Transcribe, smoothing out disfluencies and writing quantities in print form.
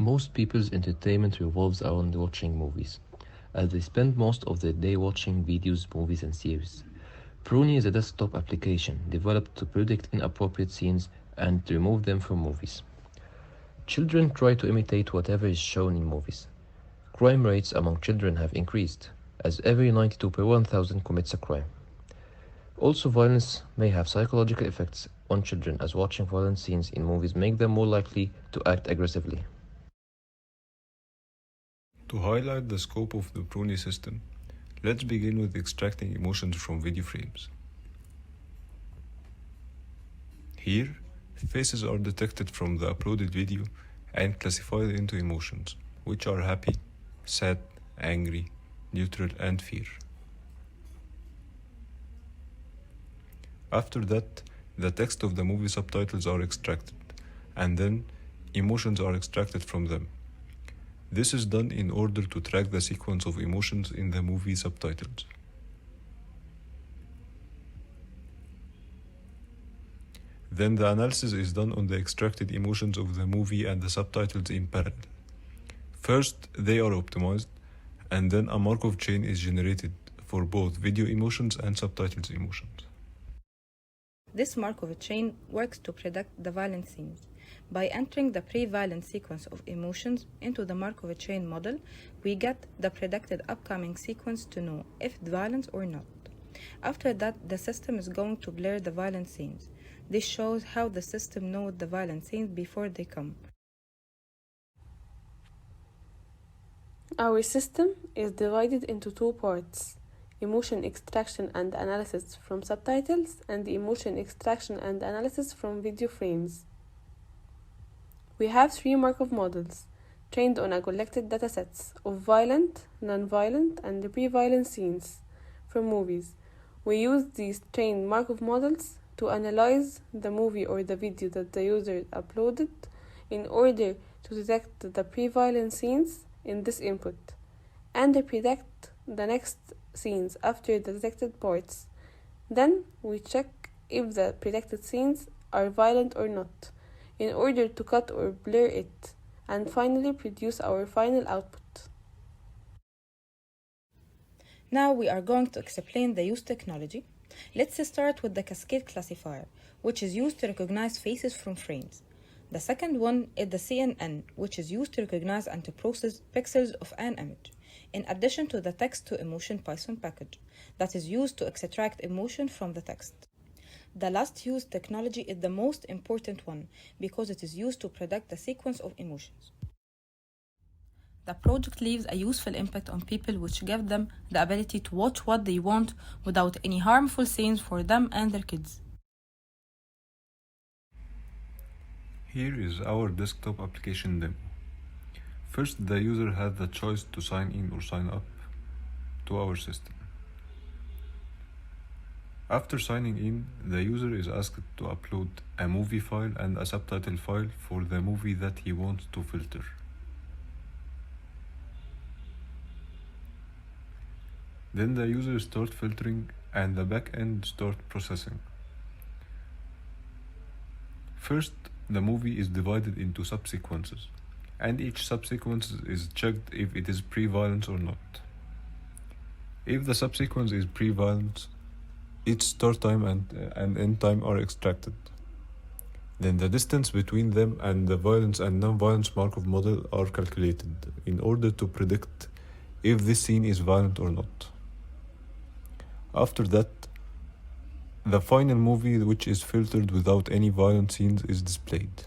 Most people's entertainment revolves around watching movies, as they spend most of their day watching videos, movies, and series. Pruney is a desktop application developed to predict inappropriate scenes and remove them from movies. Children try to imitate whatever is shown in movies. Crime rates among children have increased, as every 92 per 1,000 commits a crime. Also, violence may have psychological effects on children, as watching violent scenes in movies make them more likely to act aggressively. To highlight the scope of the Pruney system, let's begin with extracting emotions from video frames. Here, faces are detected from the uploaded video and classified into emotions, which are happy, sad, angry, neutral, and fear. After that, the text of the movie subtitles are extracted, and then emotions are extracted from them. This is done in order to track the sequence of emotions in the movie subtitles. Then the analysis is done on the extracted emotions of the movie and the subtitles in parallel. First, they are optimized, and then a Markov chain is generated for both video emotions and subtitles emotions. This Markov chain works to predict the violent scenes. By entering the pre-violent sequence of emotions into the Markov chain model, we get the predicted upcoming sequence to know if it's violent or not. After that, the system is going to blur the violent scenes. This shows how the system knows the violent scenes before they come. Our system is divided into two parts: emotion extraction and analysis from subtitles, and emotion extraction and analysis from video frames. We have three Markov models, trained on a collected datasets of violent, non-violent, and pre-violent scenes from movies. We use these trained Markov models to analyze the movie or the video that the user uploaded in order to detect the pre-violent scenes in this input, and predict the next scenes after the detected parts. Then we check if the predicted scenes are violent or not, in order to cut or blur it, and finally produce our final output. Now we are going to explain the use technology. Let's start with the cascade classifier, which is used to recognize faces from frames. The second one is the CNN, which is used to recognize and to process pixels of an image, in addition to the text-to-emotion Python package that is used to extract emotion from the text. The last use technology is the most important one because it is used to predict the sequence of emotions. The project leaves a useful impact on people, which gives them the ability to watch what they want without any harmful scenes for them and their kids. Here is our desktop application demo. First, the user has the choice to sign in or sign up to our system. After signing in, the user is asked to upload a movie file and a subtitle file for the movie that he wants to filter. Then the user starts filtering and the backend starts processing. First, the movie is divided into subsequences, and each subsequence is checked if it is pre-violence or not. If the subsequence is pre-violence, its start time and end time are extracted. Then the distance between them and the violence and non-violence Markov model are calculated in order to predict if this scene is violent or not. After that, the final movie, which is filtered without any violent scenes, is displayed.